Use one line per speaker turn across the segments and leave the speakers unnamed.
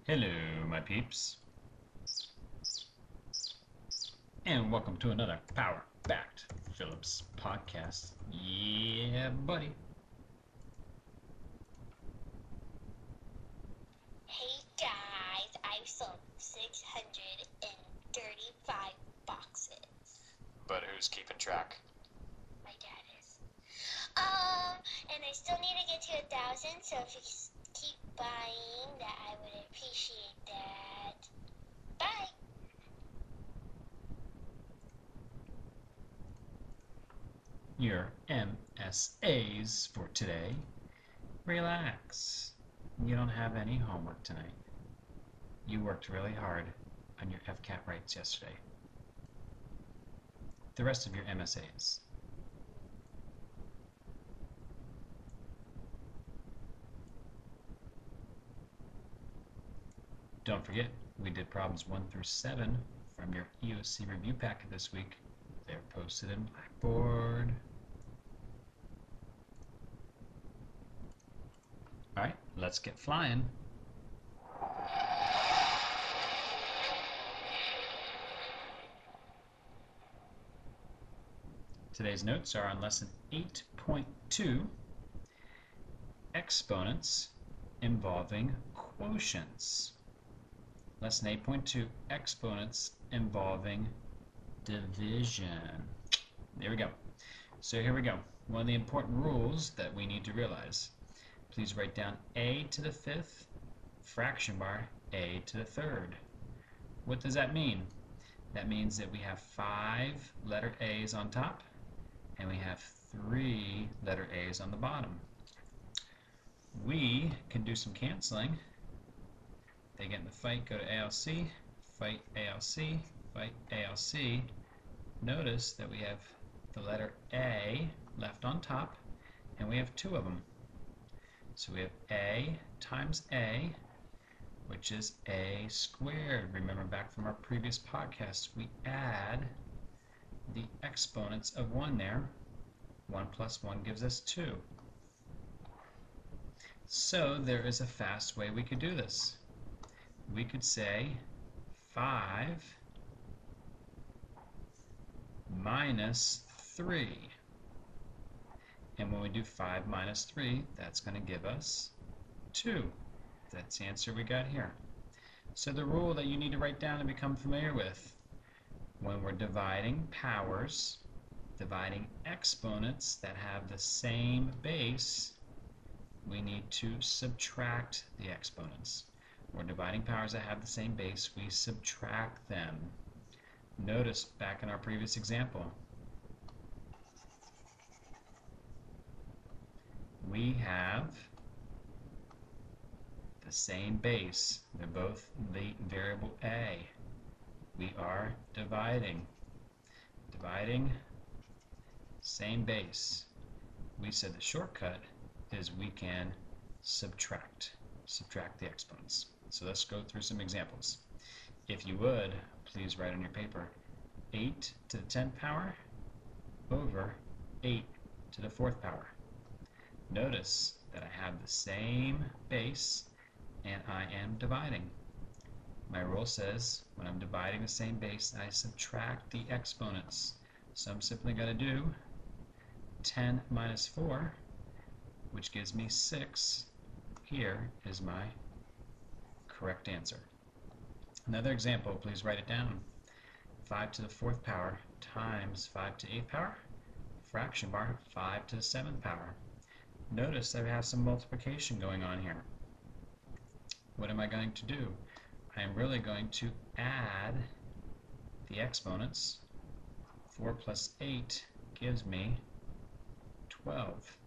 Hello, my peeps, and welcome to another power-backed Phillips podcast. Yeah, buddy.
Hey guys, I've sold 635 boxes.
But who's keeping track?
My dad is. And I still need to get to 1,000, so if you keep buying, that I would appreciate that. Bye!
Your MSAs for today. Relax. You don't have any homework tonight. You worked really hard on your FCAT writes yesterday. The rest of your MSAs. Don't forget, we did problems 1 through 7 from your EOC review packet this week. They're posted in Blackboard. Alright, let's get flying. Today's notes are on lesson 8.2, exponents involving quotients. Lesson 8.2, exponents involving division. There we go. So here we go. One of the important rules that we need to realize. Please write down a to the 5th, fraction bar a to the 3rd. What does that mean? That means that we have 5 letter A's on top and we have 3 letter A's on the bottom. We can do some canceling. They get in the fight, go to ALC, fight ALC, fight ALC. Notice that we have the letter A left on top, and we have 2 of them. So we have A times A, which is A squared. Remember back from our previous podcast, we add the exponents of 1 there. 1 plus 1 gives us 2. So there is a fast way we could do this. We could say 5 minus 3. And when we do 5 minus 3, that's going to give us 2. That's the answer we got here. So the rule that you need to write down and become familiar with, when we're dividing powers, dividing exponents that have the same base, we need to subtract the exponents. We're dividing powers that have the same base, we subtract them. Notice back in our previous example, we have the same base. They're both the variable a. We are dividing. Dividing, same base. We said the shortcut is we can subtract the exponents. So let's go through some examples. If you would, please write on your paper 8 to the 10th power over 8 to the 4th power. Notice that I have the same base and I am dividing. My rule says when I'm dividing the same base, I subtract the exponents. So I'm simply going to do 10 minus 4, which gives me 6. Here is my correct answer. Another example, please write it down. 5 to the 4th power times 5 to the 8th power, fraction bar 5 to the 7th power. Notice that we have some multiplication going on here. What am I going to do? I am really going to add the exponents. 4 plus 8 gives me 12.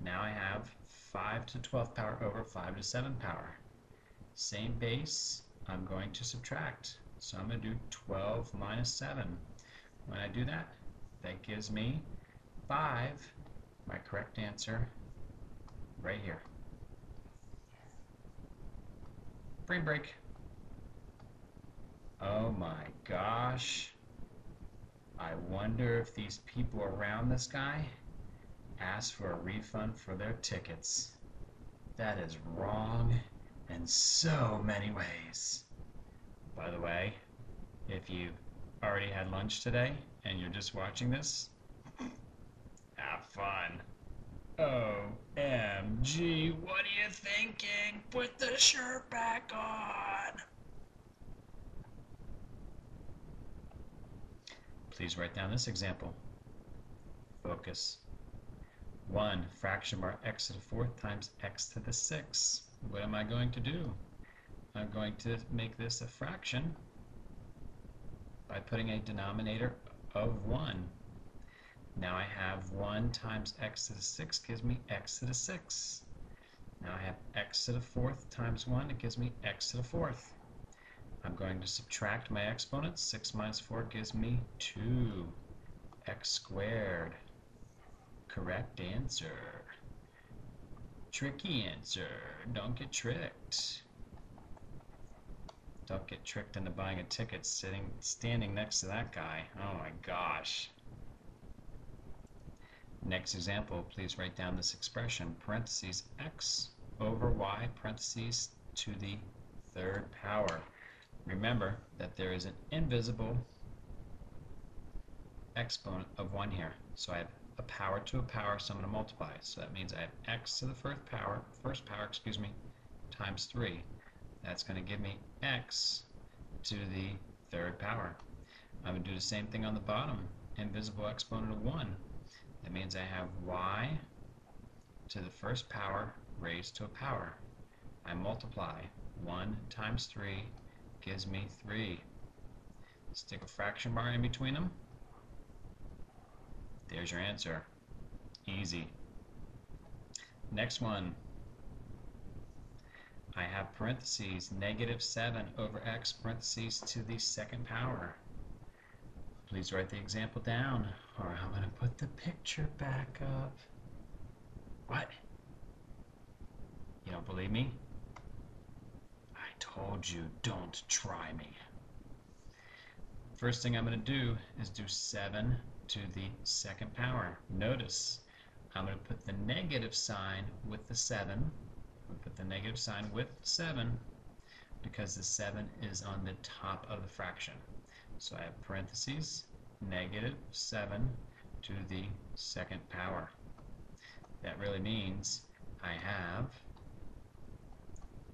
Now I have 5 to the 12th power over 5 to the 7th power. Same base, I'm going to subtract. So I'm going to do 12 minus 7. When I do that, that gives me 5, my correct answer, right here. Brain break. Oh my gosh. I wonder if these people around this guy asked for a refund for their tickets. That is wrong in so many ways. By the way, if you already had lunch today and you're just watching this, have fun. OMG, what are you thinking? Put the shirt back on. Please write down this example. Focus. 1 fraction bar x to the 4th times x to the 6th. What am I going to do? I'm going to make this a fraction by putting a denominator of 1. Now I have 1 times x to the 6th gives me x to the 6th. Now I have x to the 4th times 1, it gives me x to the 4th. I'm going to subtract my exponents. 6 minus 4 gives me 2. X squared. Correct answer. Tricky answer. Don't get tricked. Don't get tricked into buying a ticket standing next to that guy. Oh my gosh. Next example, please write down this expression, parentheses x over y, parentheses to the 3rd power. Remember that there is an invisible exponent of 1 here. So I have a power to a power, so I'm going to multiply. So that means I have x to the first power, times 3. That's going to give me x to the 3rd power. I'm going to do the same thing on the bottom, invisible exponent of 1. That means I have y to the 1st power raised to a power. I multiply. 1 times 3 gives me 3. Stick a fraction bar in between them. There's your answer. Easy. Next one. I have parentheses, -7 over x, parentheses to the 2nd power. Please write the example down, or I'm going to put the picture back up. What? You don't believe me? I told you, don't try me. First thing I'm going to do is do 7 to the 2nd power. Notice, I'm going to put the negative sign with the 7. Put the negative sign with 7 because the 7 is on the top of the fraction. So I have parentheses, -7 to the 2nd power. That really means I have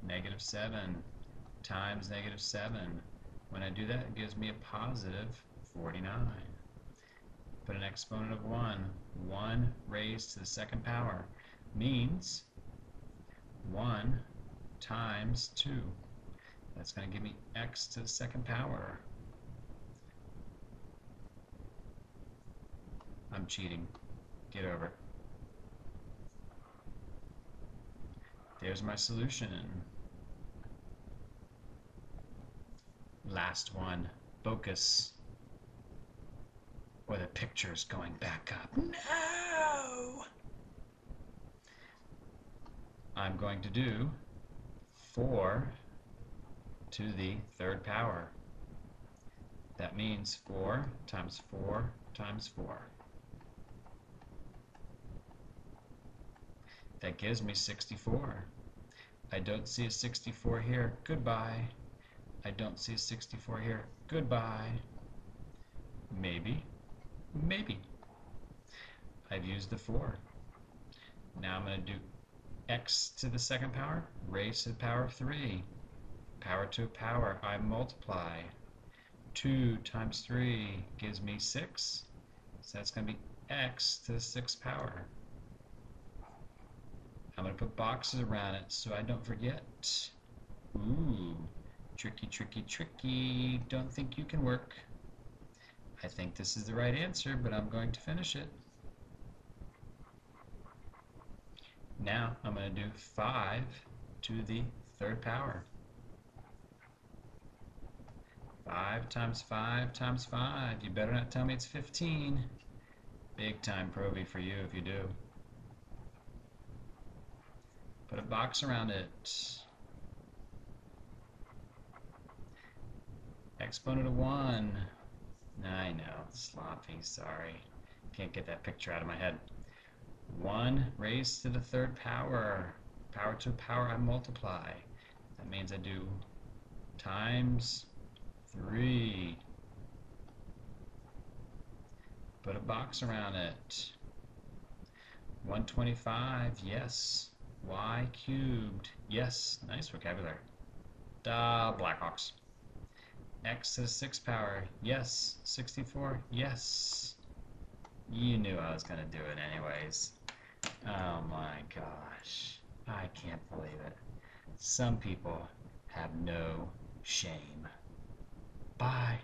-7 times -7. When I do that, it gives me a positive 49. Put an exponent of 1. 1 raised to the 2nd power means 1 times 2. That's going to give me x to the 2nd power. I'm cheating. Get over it. There's my solution. Last one. Focus. Or the picture's going back up. No! I'm going to do 4 to the 3rd power. That means 4 times 4 times 4. That gives me 64. I don't see a 64 here. Goodbye. I don't see a 64 here. Goodbye. Maybe. Maybe. I've used the 4. Now I'm going to do x to the 2nd power raised to the power of 3. Power to a power, I multiply. 2 times 3 gives me 6. So that's going to be x to the 6th power. I'm going to put boxes around it so I don't forget. Ooh, tricky, tricky, tricky. Don't think you can work. I think this is the right answer, but I'm going to finish it. Now I'm going to do 5 to the 3rd power. 5 times 5 times 5. You better not tell me it's 15. Big time Proby for you if you do. Put a box around it. Exponent of 1. I know, sloppy, sorry. Can't get that picture out of my head. 1 raised to the 3rd power. Power to a power, I multiply. That means I do times 3. Put a box around it. 125, yes. Y cubed, yes. Nice vocabulary. Da, Blackhawks. X to the 6th power, yes. 64, yes. You knew I was going to do it anyways. Oh my gosh. I can't believe it. Some people have no shame. Bye.